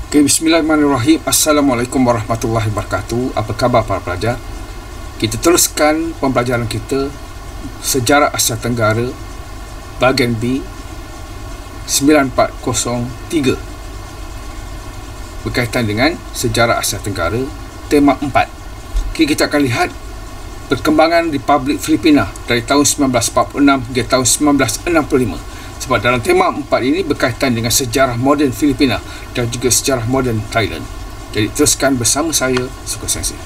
Okay, bismillahirrahmanirrahim. Assalamualaikum warahmatullahi wabarakatuh. Apa khabar para pelajar? Kita teruskan pembelajaran kita Sejarah Asia Tenggara bahagian B 9403 berkaitan dengan Sejarah Asia Tenggara tema 4. Okay, kita akan lihat perkembangan Republik Filipina dari tahun 1946 hingga tahun 1965. Sebab dalam tema 4 ini berkaitan dengan sejarah moden Filipina dan juga sejarah moden Thailand. Jadi teruskan bersama saya, Suka Sensei.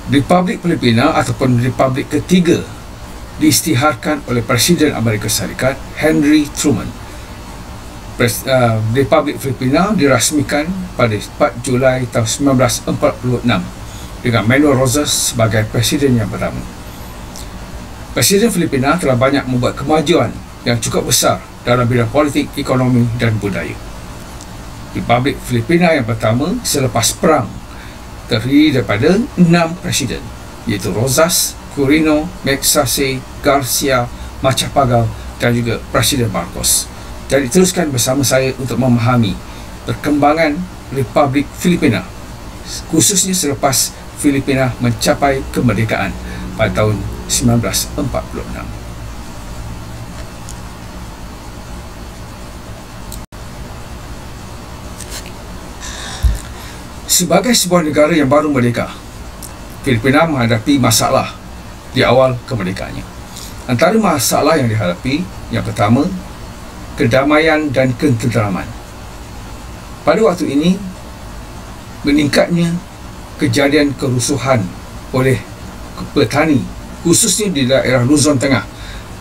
Republik Filipina ataupun Republik ketiga diisytiharkan oleh Presiden Amerika Syarikat Henry Truman. Republik Filipina dirasmikan pada 4 Julai tahun 1946 dengan Manuel Rosas sebagai Presiden yang pertama. Presiden Filipina telah banyak membuat kemajuan yang cukup besar dalam bidang politik, ekonomi dan budaya. Republik Filipina yang pertama selepas perang terdiri daripada 6 presiden, iaitu Rosas, Quirino, Magsaysay, Garcia, Macapagal dan juga Presiden Marcos. Jadi teruskan bersama saya untuk memahami perkembangan Republik Filipina, khususnya selepas Filipina mencapai kemerdekaan pada tahun 1946. Sebagai sebuah negara yang baru merdeka, Filipina menghadapi masalah di awal kemerdekaannya. Antara masalah yang dihadapi, yang pertama, kedamaian dan ketenteraman. Pada waktu ini, meningkatnya kejadian kerusuhan oleh petani, khususnya di daerah Luzon Tengah,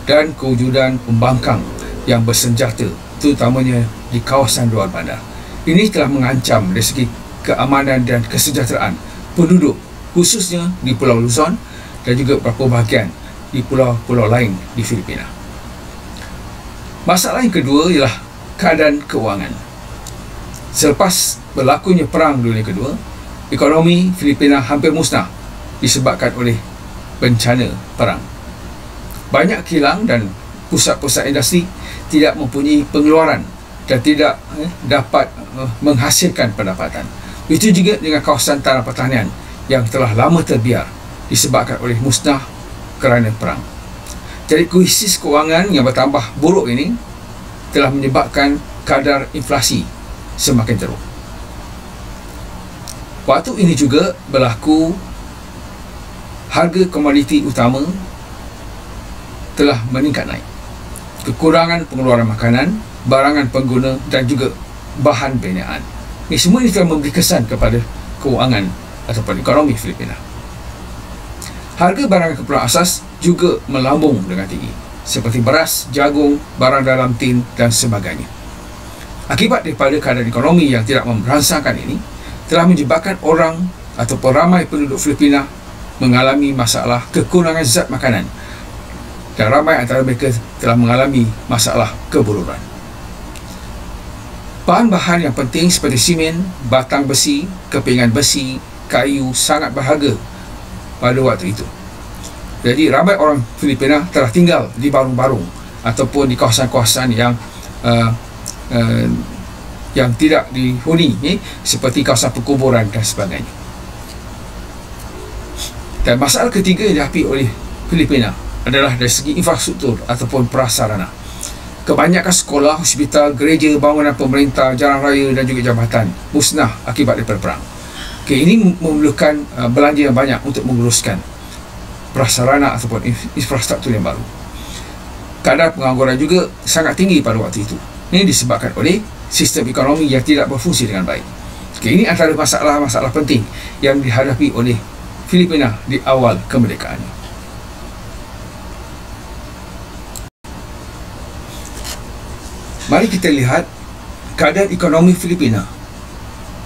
dan kewujudan pembangkang yang bersenjata, terutamanya di kawasan luar bandar. Ini telah mengancam dari segi keamanan dan kesejahteraan penduduk, khususnya di Pulau Luzon dan juga beberapa bahagian di pulau-pulau lain di Filipina. Masalah yang kedua ialah keadaan keuangan. Selepas berlakunya Perang Dunia Kedua, ekonomi Filipina hampir musnah disebabkan oleh bencana perang. Banyak kilang dan pusat-pusat industri tidak mempunyai pengeluaran dan tidak dapat menghasilkan pendapatan. Itu juga dengan kawasan tanah pertanian yang telah lama terbiar disebabkan oleh musnah kerana perang. Jadi krisis kewangan yang bertambah buruk ini telah menyebabkan kadar inflasi semakin teruk. Waktu ini juga berlaku harga komoditi utama telah meningkat naik. Kekurangan pengeluaran makanan, barangan pengguna dan juga bahan binaan. Ini semua ini telah memberi kesan kepada keuangan ataupun ekonomi Filipina. Harga barangan keperluan asas juga melambung dengan tinggi, seperti beras, jagung, barang dalam tin dan sebagainya. Akibat daripada keadaan ekonomi yang tidak memberangsangkan ini, telah menyebabkan orang ataupun ramai penduduk Filipina mengalami masalah kekurangan zat makanan dan ramai antara mereka telah mengalami masalah kebururan. Bahan-bahan yang penting seperti simen, batang besi, kepingan besi, kayu sangat berharga pada waktu itu. Jadi ramai orang Filipina telah tinggal di barung-barung ataupun di kawasan-kawasan yang tidak dihuni, seperti kawasan perkuburan dan sebagainya. Dan masalah ketiga yang dihadapi oleh Filipina adalah dari segi infrastruktur ataupun prasarana. Kebanyakan sekolah, hospital, gereja, bangunan pemerintah, jalan raya dan juga jambatan musnah akibat daripada perang. Ini memerlukan belanja yang banyak untuk menguruskan prasarana ataupun infrastruktur yang baru. Kadar pengangguran juga sangat tinggi pada waktu itu. Ini disebabkan oleh sistem ekonomi yang tidak berfungsi dengan baik. Ini antara masalah-masalah penting yang dihadapi oleh Filipina di awal kemerdekaan. Mari kita lihat keadaan ekonomi Filipina,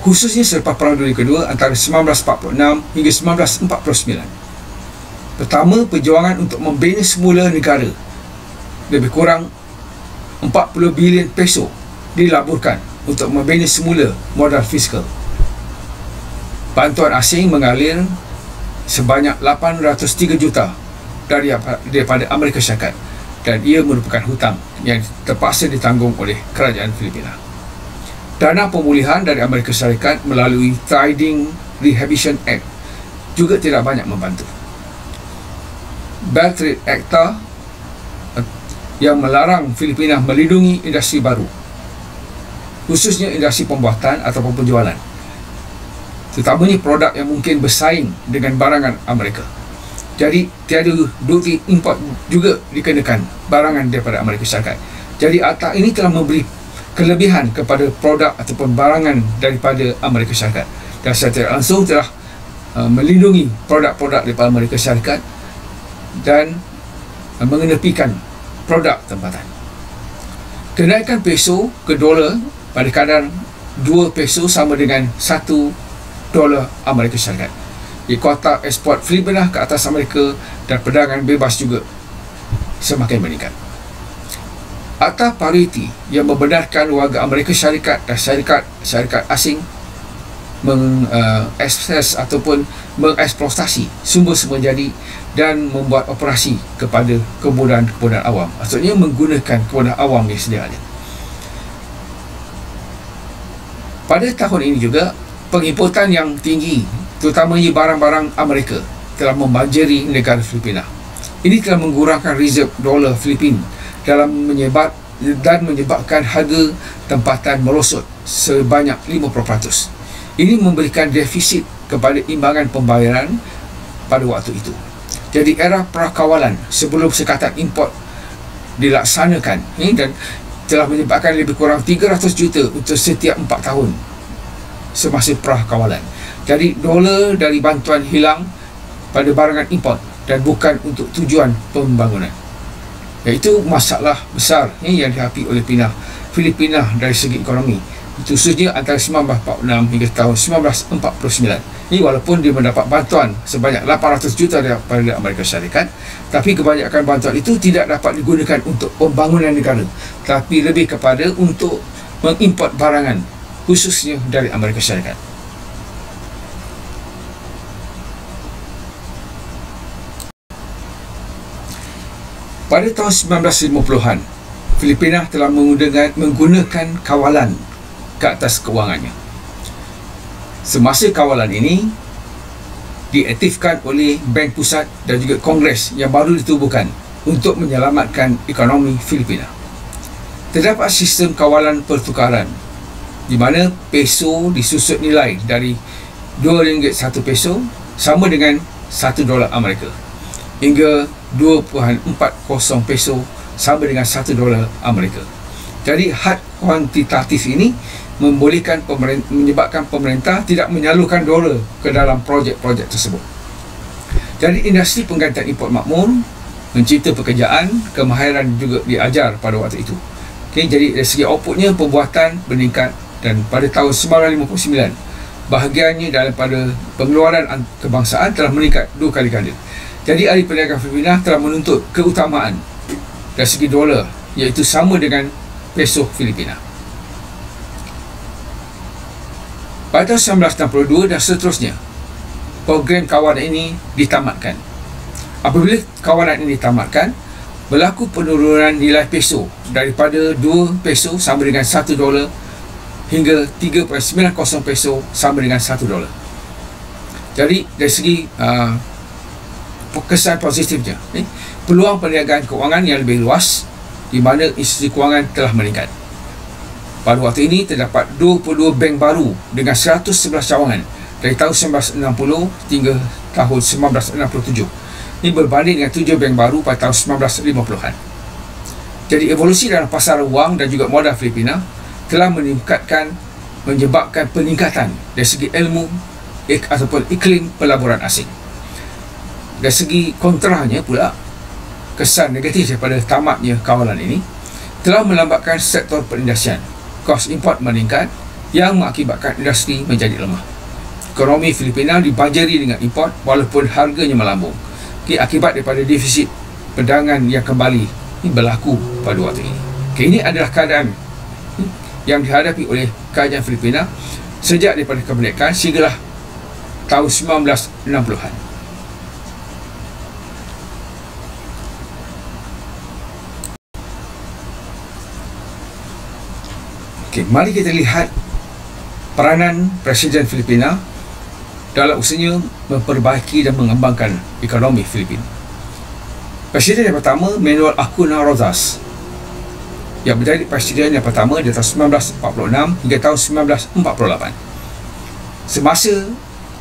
khususnya selepas Perang Dunia Kedua antara 1946 hingga 1949. Pertama, perjuangan untuk membina semula negara. Lebih kurang 40 bilion peso dilaburkan untuk membina semula modal fiskal. Bantuan asing mengalir sebanyak 803 juta daripada Amerika Syarikat dan ia merupakan hutang yang terpaksa ditanggung oleh kerajaan Filipina. Dana pemulihan dari Amerika Syarikat melalui Trading Rehabilitation Act juga tidak banyak membantu. Belt Trade Acta yang melarang Filipina melindungi industri baru, khususnya industri pembuatan ataupun penjualan, terutamanya produk yang mungkin bersaing dengan barangan Amerika. Jadi tiada duty import juga dikenakan barangan daripada Amerika Syarikat. Jadi akta ini telah memberi kelebihan kepada produk ataupun barangan daripada Amerika Syarikat, dan secara langsung telah melindungi produk-produk daripada Amerika Syarikat dan mengenepikan produk tempatan. Kenaikan peso ke dolar pada kadar 2 peso sama dengan 1 dolar Amerika Syarikat. Di kuota ekspor Filipina ke atas Amerika dan perdagangan bebas juga semakin meningkat. Akta Parity yang membenarkan warga Amerika Syarikat dan syarikat asing mengakses ataupun mengeksploitasi sumber jadi dan membuat operasi kepada kemudahan-kemudahan awam, maksudnya menggunakan kemudahan awam yang sedia ada. Pada tahun ini juga, pengimportan yang tinggi terutamanya barang-barang Amerika telah membanjiri negara Filipina. Ini telah mengurangkan reserve dolar Filipina dalam menyebabkan harga tempatan merosot sebanyak 50%. Ini memberikan defisit kepada imbangan pembayaran pada waktu itu. Jadi era prakawalan sebelum sekatan import dilaksanakan dan telah menyebabkan lebih kurang 300 juta untuk setiap 4 tahun semasa prakawalan. Jadi dolar dari bantuan hilang pada barangan import dan bukan untuk tujuan pembangunan. Iaitu masalah besar yang dihadapi oleh Filipina dari segi ekonomi, khususnya antara 1946 hingga tahun 1949. Ini walaupun dia mendapat bantuan sebanyak 800 juta daripada Amerika Syarikat, tapi kebanyakan bantuan itu tidak dapat digunakan untuk pembangunan negara, tapi lebih kepada untuk mengimport barangan, khususnya dari Amerika Syarikat. Pada tahun 1950-an, Filipina telah menggunakan kawalan ke atas kewangannya. Semasa kawalan ini diaktifkan oleh Bank Pusat dan juga Kongres yang baru ditubuhkan untuk menyelamatkan ekonomi Filipina. Terdapat sistem kawalan pertukaran di mana peso disusut nilai dari RM2 1 peso sama dengan 1 dolar Amerika hingga 2.40 peso sama dengan 1 dolar Amerika. Jadi had kuantitatif ini menyebabkan pemerintah tidak menyalurkan dolar ke dalam projek-projek tersebut. Jadi industri penggantian import makmur, mencipta pekerjaan, kemahiran juga diajar pada waktu itu. Jadi dari segi outputnya pembuatan meningkat, dan pada tahun 1959 bahagiannya daripada pengeluaran kebangsaan telah meningkat 2 kali ganda. Jadi ahli perniagaan Filipina telah menuntut keutamaan dari segi dolar, iaitu sama dengan peso Filipina. Pada tahun 1962 dan seterusnya, program kawalan ini ditamatkan. Apabila kawalan ini ditamatkan, berlaku penurunan nilai peso daripada 2 peso sama dengan 1 dolar hingga 3.90 peso sama dengan 1 dolar. Jadi dari segi kesan positifnya, peluang perniagaan kewangan yang lebih luas di mana institusi kewangan telah meningkat. Pada waktu ini terdapat 22 bank baru dengan 111 cawangan dari tahun 1960 hingga tahun 1967. Ini berbanding dengan 7 bank baru pada tahun 1950-an. Jadi evolusi dalam pasar wang dan juga modal Filipina telah menyebabkan peningkatan dari segi ilmu ataupun iklim pelaburan asing. Dari segi kontranya pula, kesan negatif daripada tamatnya kawalan ini telah melambatkan sektor perindustrian. Kos import meningkat yang mengakibatkan industri menjadi lemah. Ekonomi Filipina dibanjiri dengan import walaupun harganya melambung. Akibat daripada defisit perdagangan yang kembali berlaku pada waktu ini. Ini adalah keadaan yang dihadapi oleh kerajaan Filipina sejak daripada kemerdekaan sehinggalah tahun 1960-an. Okey, mari kita lihat peranan Presiden Filipina dalam usahanya memperbaiki dan mengembangkan ekonomi Filipina. Presiden yang pertama, Manuel Aquino Rosas, yang menjadi presiden yang pertama di tahun 1946 hingga tahun 1948. Semasa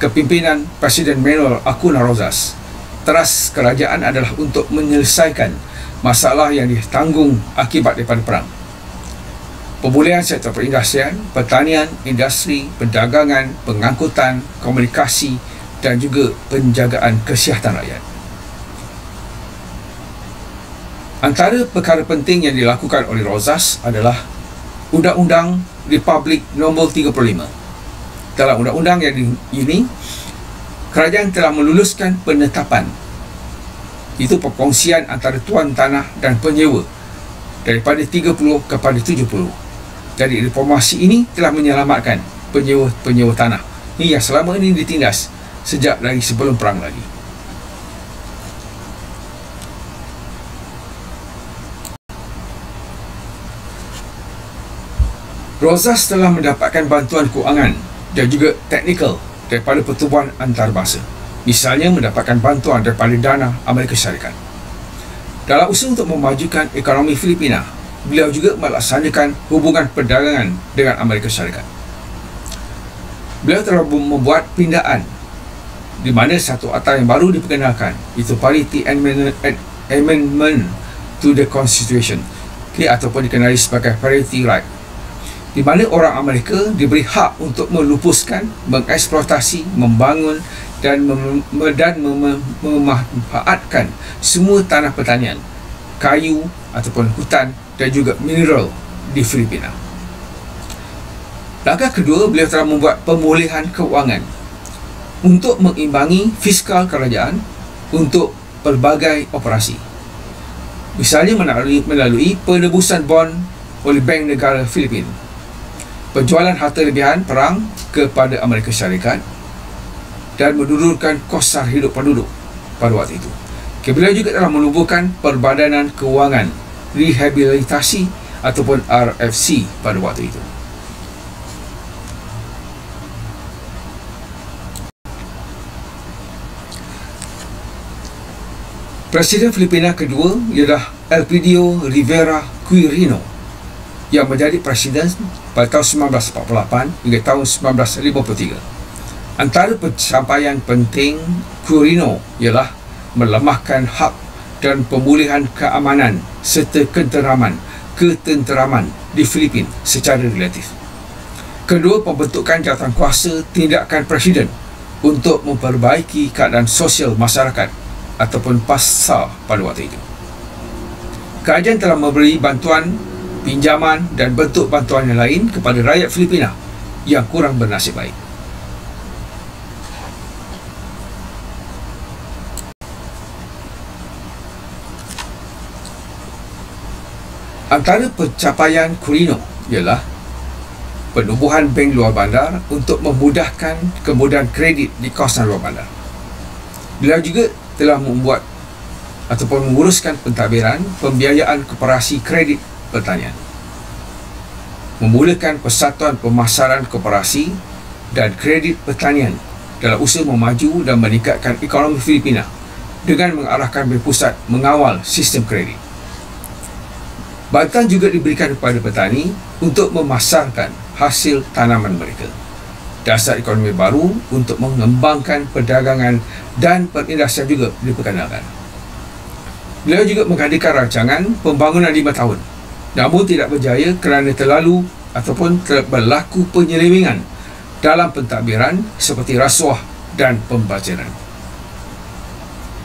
kepimpinan Presiden Manuel Aquino Rosas, teras kerajaan adalah untuk menyelesaikan masalah yang ditanggung akibat daripada perang. Pemulihan sektor perindustrian, pertanian, industri, perdagangan, pengangkutan, komunikasi dan juga penjagaan kesihatan rakyat. Antara perkara penting yang dilakukan oleh Rosas adalah Undang-Undang Republik Nombor 35. Dalam undang-undang yang ini, kerajaan telah meluluskan penetapan, itu perkongsian antara tuan tanah dan penyewa daripada 30 kepada 70. Jadi reformasi ini telah menyelamatkan penyewa tanah ini yang selama ini ditindas sejak dari sebelum perang lagi. Rosas telah mendapatkan bantuan kewangan dan juga teknikal daripada pertubuhan antarabangsa. Misalnya mendapatkan bantuan daripada dana Amerika Syarikat. Dalam usaha untuk memajukan ekonomi Filipina, beliau juga melaksanakan hubungan perdagangan dengan Amerika Syarikat. Beliau telah membuat pindaan di mana satu akta yang baru diperkenalkan, itu Parity Amendment to the Constitution, ataupun dikenali sebagai Parity Right, di mana orang Amerika diberi hak untuk melupuskan, mengeksploitasi, membangun dan memanfaatkan semua tanah pertanian, kayu ataupun hutan dan juga mineral di Filipina. Langkah kedua, beliau telah membuat pemulihan keuangan untuk mengimbangi fiskal kerajaan untuk pelbagai operasi. Misalnya melalui penebusan bon oleh Bank Negara Filipina, penjualan harta lebihan perang kepada Amerika Syarikat dan menurunkan kos sara hidup penduduk pada waktu itu. Beliau juga telah menubuhkan Perbadanan Kewangan Rehabilitasi ataupun RFC pada waktu itu. Presiden Filipina kedua ialah Elpidio Rivera Quirino, yang menjadi presiden pada tahun 1948 hingga tahun 1953. Antara pencapaian penting Quirino ialah melemahkan hak dan pemulihan keamanan serta ketenteraman di Filipina secara relatif. Kedua, pembentukan jawatankuasa tindakan presiden untuk memperbaiki keadaan sosial masyarakat ataupun PASA pada waktu itu. Kerajaan telah memberi bantuan, pinjaman dan bentuk bantuan yang lain kepada rakyat Filipina yang kurang bernasib baik. Antara pencapaian Quirino ialah penubuhan bank luar bandar untuk memudahkan kemudahan kredit di kawasan luar bandar. Beliau juga telah membuat ataupun menguruskan pentadbiran pembiayaan koperasi kredit pertanian, memulakan persatuan pemasaran koperasi dan kredit pertanian dalam usaha memaju dan meningkatkan ekonomi Filipina dengan mengarahkan Bank Pusat mengawal sistem kredit. Bantuan juga diberikan kepada petani untuk memasarkan hasil tanaman mereka. Dasar ekonomi baru untuk mengembangkan perdagangan dan perindustrian juga diperkenalkan. Beliau juga menghadirkan rancangan pembangunan 5 tahun, namun tidak berjaya kerana terlalu ataupun berlaku penyelewengan dalam pentadbiran seperti rasuah dan pembajaran.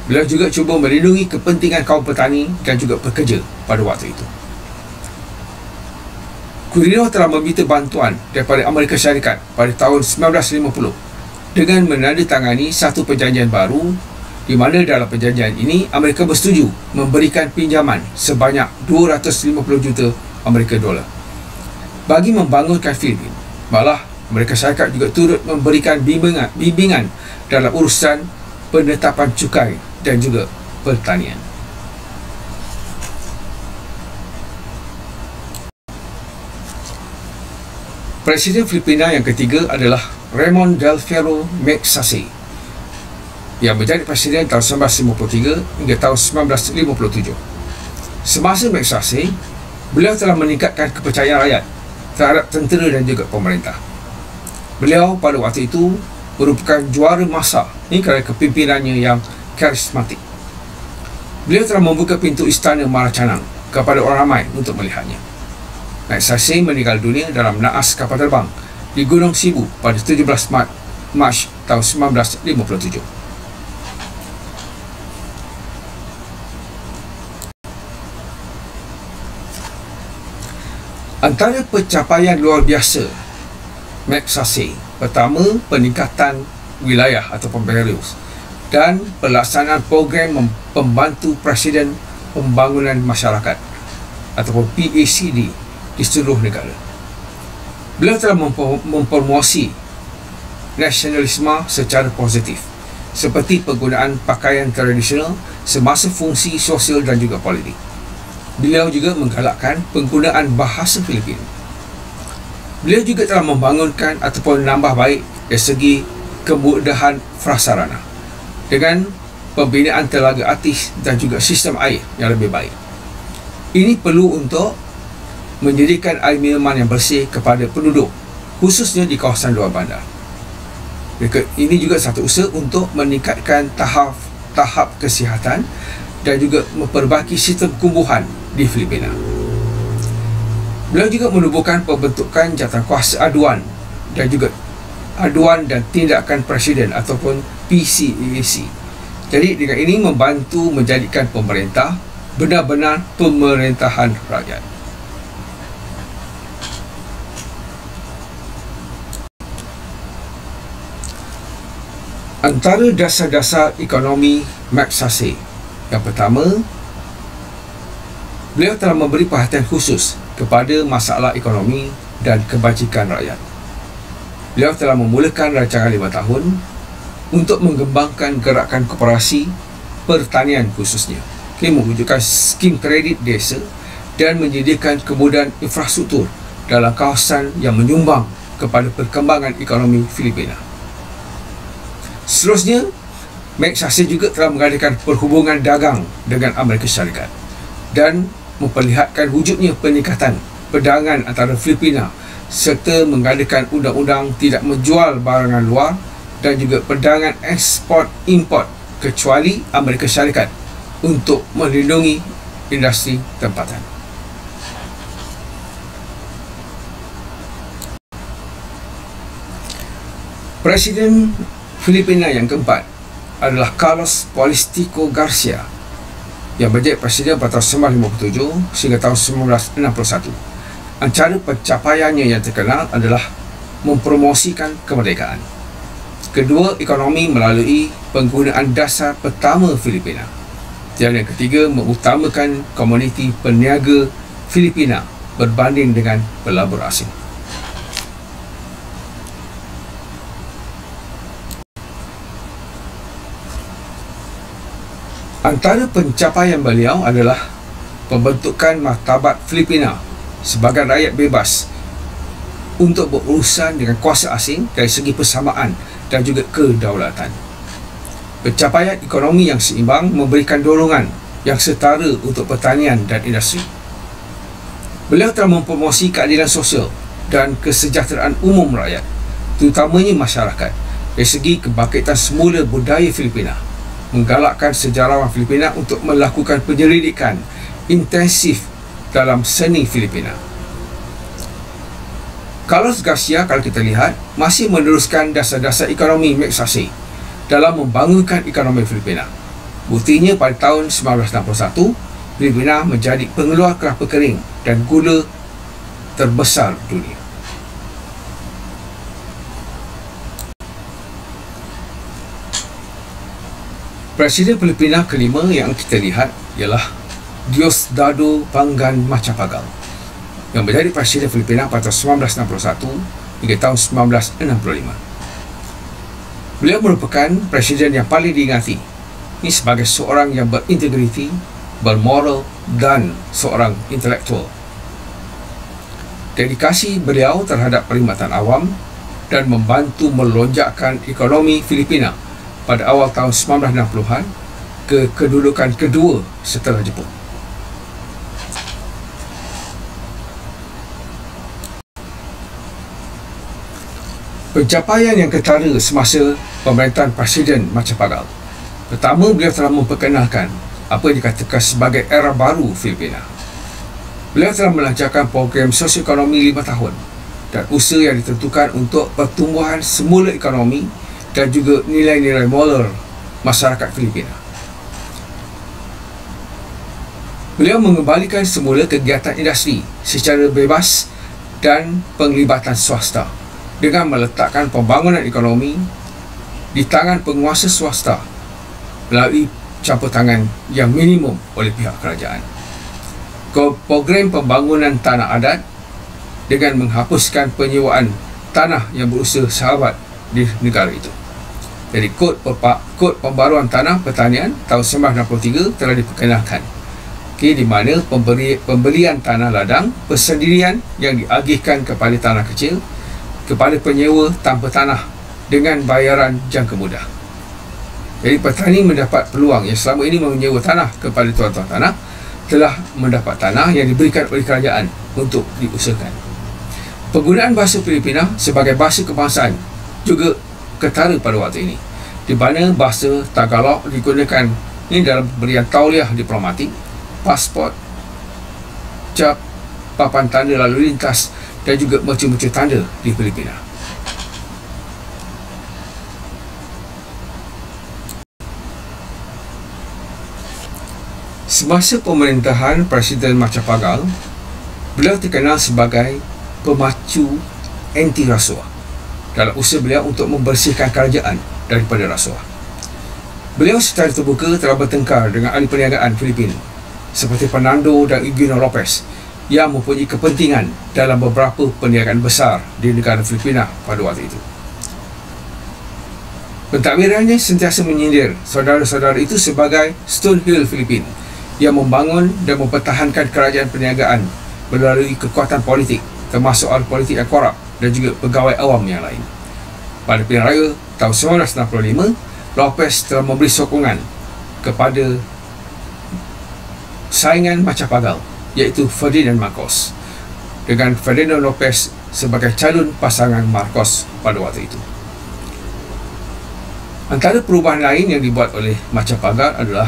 Beliau juga cuba melindungi kepentingan kaum petani dan juga pekerja pada waktu itu. Quirino telah meminta bantuan daripada Amerika Syarikat pada tahun 1950 dengan menandatangani satu perjanjian baru, di mana dalam perjanjian ini Amerika bersetuju memberikan pinjaman sebanyak 250 juta Amerika dolar bagi membangunkan Filipina. Malah Amerika Syarikat juga turut memberikan bimbingan dalam urusan penetapan cukai dan juga pertanian. Presiden Filipina yang ketiga adalah Ramon Del Fierro Magsaysay yang menjadi presiden tahun 1953 hingga tahun 1957. Semasa Magsaysay, beliau telah meningkatkan kepercayaan rakyat terhadap tentera dan juga pemerintah. Beliau pada waktu itu merupakan juara masa kerana kepimpinannya yang karismatik. Beliau telah membuka pintu istana Malacanang kepada orang ramai untuk melihatnya. Magsaysay meninggal dunia dalam naas kapal terbang di Gunung Sibu pada 17 Mac tahun 1957. Antara pencapaian luar biasa Magsaysay, pertama, peningkatan wilayah ataupun barriers dan pelaksanaan program pembantu Presiden Pembangunan Masyarakat ataupun PACD di seluruh negara. Beliau telah mempromosi nasionalisme secara positif, seperti penggunaan pakaian tradisional semasa fungsi sosial dan juga politik. Beliau juga menggalakkan penggunaan bahasa Filipin. Beliau juga telah membangunkan ataupun menambah baik dari segi kemudahan prasarana dengan pembinaan telaga atis dan juga sistem air yang lebih baik. Ini perlu untuk menyediakan air minuman yang bersih kepada penduduk, khususnya di kawasan luar bandar. Ini juga satu usaha untuk meningkatkan tahap kesihatan dan juga memperbaiki sistem tumbuhan di Filipina. Beliau juga menubuhkan pembentukan jawatankuasa aduan dan juga aduan dan tindakan presiden ataupun PCAC. Jadi dengan ini membantu menjadikan pemerintah benar-benar pemerintahan rakyat. Antara dasar-dasar ekonomi Magsaysay, yang pertama, beliau telah memberi perhatian khusus kepada masalah ekonomi dan kebajikan rakyat. Beliau telah memulakan rancangan 5 tahun untuk mengembangkan gerakan koperasi pertanian khususnya, mewujudkan skim kredit desa dan menyediakan kemudahan infrastruktur dalam kawasan yang menyumbang kepada perkembangan ekonomi Filipina. Seterusnya, Magsaysay juga telah mengadakan perhubungan dagang dengan Amerika Syarikat dan memperlihatkan wujudnya peningkatan perdagangan antara Filipina serta mengadakan undang-undang tidak menjual barangan luar dan juga perdagangan ekspor import kecuali Amerika Syarikat untuk melindungi industri tempatan. Presiden Filipina yang keempat adalah Carlos Polistico Garcia yang menjadi presiden pada tahun 1957 sehingga tahun 1961. Antara pencapaiannya yang terkenal adalah mempromosikan kemerdekaan. Kedua, ekonomi melalui penggunaan dasar pertama Filipina. Dan yang ketiga, mengutamakan komuniti peniaga Filipina berbanding dengan pelabur asing. Antara pencapaian beliau adalah pembentukan Martabat Filipina sebagai rakyat bebas untuk berurusan dengan kuasa asing dari segi persamaan dan juga kedaulatan. Pencapaian ekonomi yang seimbang memberikan dorongan yang setara untuk pertanian dan industri. Beliau telah mempromosi keadilan sosial dan kesejahteraan umum rakyat, terutamanya masyarakat, dari segi kebangkitan semula budaya Filipina, menggalakkan sejarawan Filipina untuk melakukan penyelidikan intensif dalam seni Filipina. Carlos Garcia, kalau kita lihat, masih meneruskan dasar-dasar ekonomi Magsaysay dalam membangunkan ekonomi Filipina. Buktinya pada tahun 1961, Filipina menjadi pengeluar kelapa kering dan gula terbesar dunia. Presiden Filipina kelima yang kita lihat ialah Diosdado Pangan Macapagal yang menjadi presiden Filipina pada tahun 1961 hingga tahun 1965. Beliau merupakan presiden yang paling diingati ini sebagai seorang yang berintegriti, bermoral dan seorang intelektual. Dedikasi beliau terhadap perkhidmatan awam dan membantu melonjakkan ekonomi Filipina pada awal tahun 1960-an ke kedudukan kedua setelah Jepun. Pencapaian yang ketara semasa pemerintahan Presiden Macapagal. Pertama, beliau telah memperkenalkan apa yang dikatakan sebagai era baru Filipina. Beliau telah melancarkan program sosioekonomi 5 tahun dan usaha yang ditentukan untuk pertumbuhan semula ekonomi dan juga nilai-nilai moral masyarakat Filipina. Beliau mengembalikan semula kegiatan industri secara bebas dan penglibatan swasta dengan meletakkan pembangunan ekonomi di tangan penguasa swasta melalui campur tangan yang minimum oleh pihak kerajaan. Program pembangunan tanah adat dengan menghapuskan penyewaan tanah yang berusaha sahabat di negara itu. Jadi kod pembaruan tanah pertanian tahun 1963 telah diperkenalkan, di mana pembelian tanah ladang persendirian yang diagihkan kepada tanah kecil kepada penyewa tanpa tanah dengan bayaran jangka mudah. Jadi petani mendapat peluang yang selama ini menyewa tanah kepada tuan-tuan tanah telah mendapat tanah yang diberikan oleh kerajaan untuk diusahakan. Penggunaan bahasa Filipina sebagai bahasa kebangsaan juga ketara pada waktu ini, di mana bahasa Tagalog digunakan ini dalam pemberian tauliah diplomatik, pasport, cap, papan tanda lalu lintas dan juga mercu-mercu tanda di Filipina. Semasa pemerintahan Presiden Macapagal, beliau dikenal sebagai pemacu anti rasuah dalam usaha beliau untuk membersihkan kerajaan daripada rasuah. Beliau secara terbuka telah bertengkar dengan ahli perniagaan Filipina seperti Fernando dan Eugenio Lopez yang mempunyai kepentingan dalam beberapa perniagaan besar di negara Filipina pada waktu itu. Pentadbirannya sentiasa menyindir saudara-saudara itu sebagai Stonehill Filipina yang membangun dan mempertahankan kerajaan perniagaan melalui kekuatan politik, termasuk ahli politik yang korup dan juga pegawai awam yang lain. Pada pilihan raya tahun 1965, Lopez telah memberi sokongan kepada saingan Macapagal, iaitu Ferdinand Marcos, dengan Ferdinand Lopez sebagai calon pasangan Marcos pada waktu itu. Antara perubahan lain yang dibuat oleh Macapagal adalah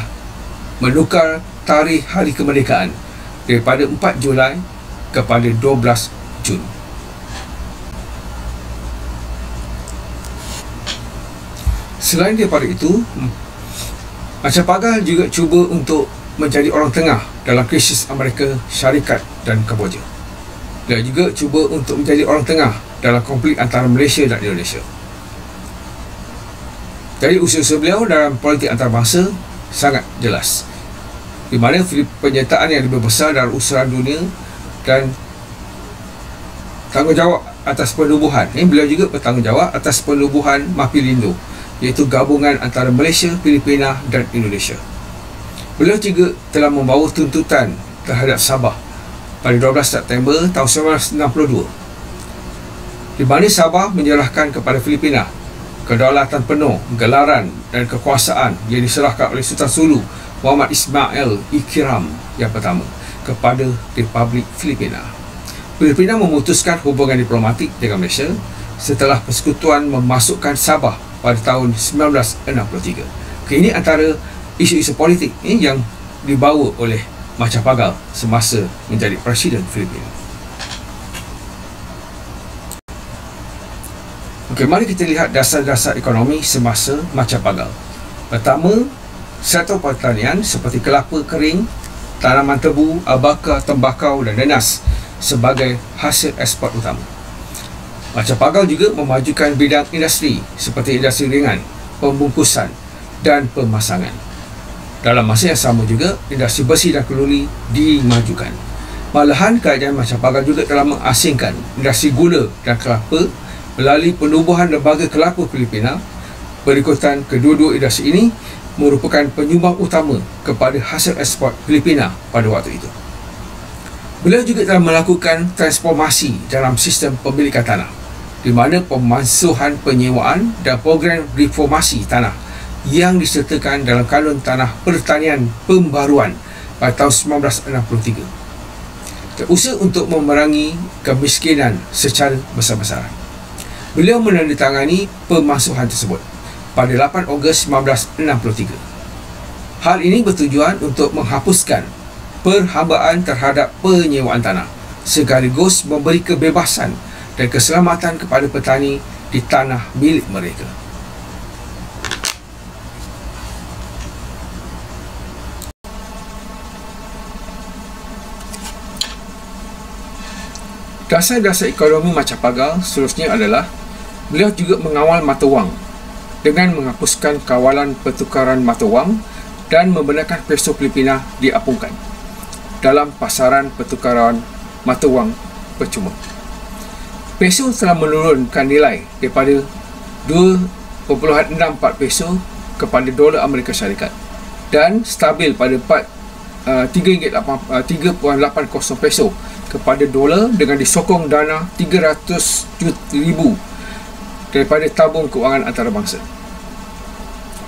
menukar tarikh hari kemerdekaan daripada 4 Julai kepada 12 Jun. Selain daripada itu, Macapagal juga cuba untuk menjadi orang tengah dalam krisis Amerika Syarikat dan Kemboja. Dia juga cuba untuk menjadi orang tengah dalam konflik antara Malaysia dan Indonesia. Jadi usaha beliau dalam politik antarabangsa sangat jelas, di mana penyertaan yang lebih besar dalam usaha dunia dan tanggungjawab atas penubuhan. Beliau juga bertanggungjawab atas penubuhan Mapilindu, iaitu gabungan antara Malaysia, Filipina dan Indonesia. Beliau juga telah membawa tuntutan terhadap Sabah pada 12 September tahun 1962, di mana Sabah menyerahkan kepada Filipina kedaulatan penuh, gelaran dan kekuasaan yang diserahkan oleh Sultan Sulu Muhammad Ismail Ikram yang pertama kepada Republik Filipina. Filipina memutuskan hubungan diplomatik dengan Malaysia setelah persekutuan memasukkan Sabah pada tahun 1963. Ini antara isu-isu politik yang dibawa oleh Macapagal semasa menjadi Presiden Filipina. Mari kita lihat dasar-dasar ekonomi semasa Macapagal. Pertama, sektor pertanian seperti kelapa kering, tanaman tebu, abaka, tembakau dan nenas sebagai hasil ekspor utama. Macapagal juga memajukan bidang industri seperti industri ringan, pembungkusan dan pemasangan. Dalam masa yang sama juga, industri besi dan keluli dimajukan. Malahan kerajaan Macapagal juga telah mengasingkan industri gula dan kelapa melalui penubuhan lembaga kelapa Filipina. Berikutan kedua-dua industri ini merupakan penyumbang utama kepada hasil ekspor Filipina pada waktu itu. Beliau juga telah melakukan transformasi dalam sistem pemilikan tanah, di mana pemansuhan penyewaan dan program reformasi tanah yang disertakan dalam Kanun Tanah Pertanian Pembaruan pada tahun 1963 terusaha untuk memerangi kemiskinan secara besar-besaran. Beliau menandatangani pemansuhan tersebut pada 8 Ogos 1963. Hal ini bertujuan untuk menghapuskan perhambaan terhadap penyewaan tanah sekaligus memberi kebebasan dan keselamatan kepada petani di tanah milik mereka. Dasar-dasar ekonomi Macapagal seterusnya adalah beliau juga mengawal mata wang dengan menghapuskan kawalan pertukaran mata wang dan membenarkan peso Filipina diapungkan dalam pasaran pertukaran mata wang percuma. Peso telah menurunkan nilai daripada 2.64 peso kepada dolar Amerika Syarikat dan stabil pada 3.80 peso kepada dolar dengan disokong dana 300,000 daripada tabung kewangan antarabangsa.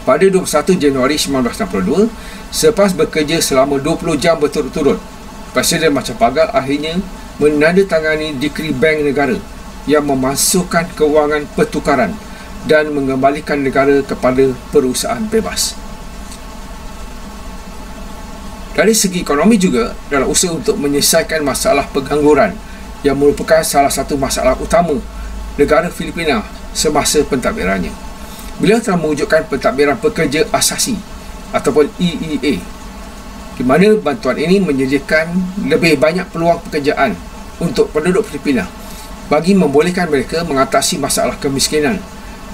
Pada 21 Januari 1962, selepas bekerja selama 20 jam berturut-turut, Presiden Macapagal akhirnya menandatangani Dekri Bank Negara yang memasukkan kewangan pertukaran dan mengembalikan negara kepada perusahaan bebas. Dari segi ekonomi juga, dalam usaha untuk menyelesaikan masalah pengangguran yang merupakan salah satu masalah utama negara Filipina semasa pentadbirannya, beliau telah mewujudkan pentadbiran pekerja asasi ataupun EEA, di mana bantuan ini menyediakan lebih banyak peluang pekerjaan untuk penduduk Filipina bagi membolehkan mereka mengatasi masalah kemiskinan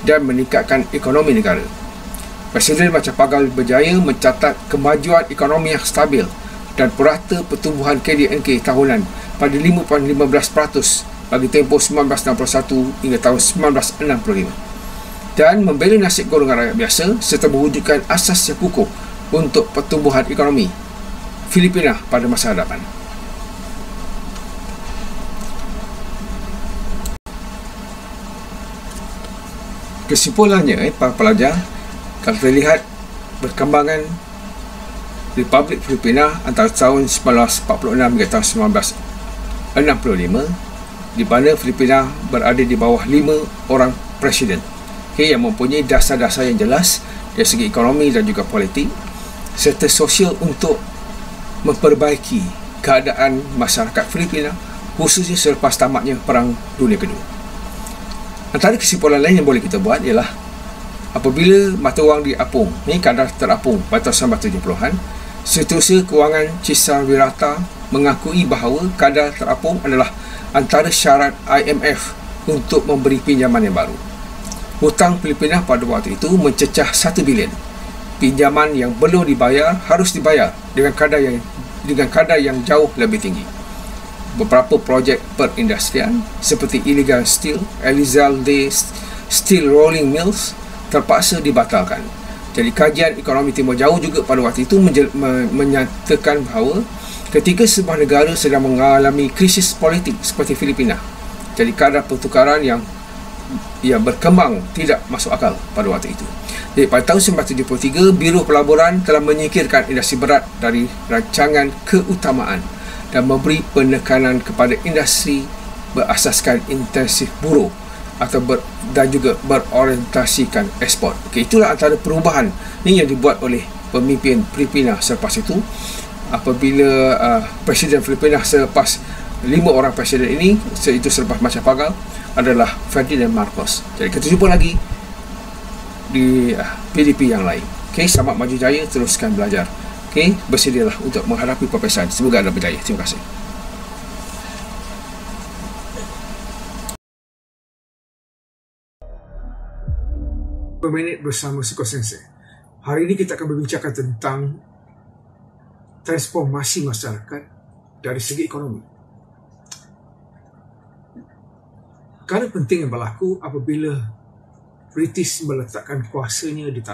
dan meningkatkan ekonomi negara. Presiden Macapagal berjaya mencatat kemajuan ekonomi yang stabil dan purata pertumbuhan KDNK tahunan pada 5.15% bagi tempoh 1961 hingga tahun 1965 dan membela nasib golongan rakyat biasa serta mewujudkan asas yang kukuh untuk pertumbuhan ekonomi Filipina pada masa hadapan. Kesimpulannya, para pelajar, kalau kita lihat perkembangan Republik Filipina antara tahun 1946 hingga tahun 1965, di mana Filipina berada di bawah 5 orang presiden, yang mempunyai dasar-dasar yang jelas dari segi ekonomi dan juga politik serta sosial untuk memperbaiki keadaan masyarakat Filipina, khususnya selepas tamatnya Perang Dunia Kedua. Antara kesimpulan lain yang boleh kita buat ialah apabila mata wang diapung, kadar terapung pada tahun 1970-an, Setiausaha Kewangan Cisar Wirata mengakui bahawa kadar terapung adalah antara syarat IMF untuk memberi pinjaman yang baru. Hutang Filipina pada waktu itu mencecah 1 bilion. Pinjaman yang belum dibayar harus dibayar dengan kadar yang jauh lebih tinggi. Beberapa projek perindustrian seperti Iligan Steel, Elizalde Steel Rolling Mills terpaksa dibatalkan. Jadi kajian ekonomi Timur Jauh juga pada waktu itu menyatakan bahawa ketika sebuah negara sedang mengalami krisis politik seperti Filipina, jadi kadar pertukaran yang berkembang tidak masuk akal pada waktu itu. Jadi pada tahun 1973, Biro Pelaburan telah menyingkirkan industri berat dari rancangan keutamaan dan memberi penekanan kepada industri berasaskan intensif buruh dan juga berorientasikan ekspor. Itulah antara perubahan ini yang dibuat oleh pemimpin Filipina selepas itu. Apabila Presiden Filipina selepas 5 orang presiden ini, itu selepas Macapagal, adalah Ferdinand Marcos. Jadi kita jumpa lagi di PDP yang lain. Selamat maju jaya, teruskan belajar. Bersedialah untuk menghadapi peperiksaan. Semoga anda berjaya. Terima kasih. Minit bersama Suko Sensei. Hari ini kita akan berbincangkan tentang transformasi masyarakat dari segi ekonomi. Perkara penting yang berlaku apabila British meletakkan kuasanya di tanah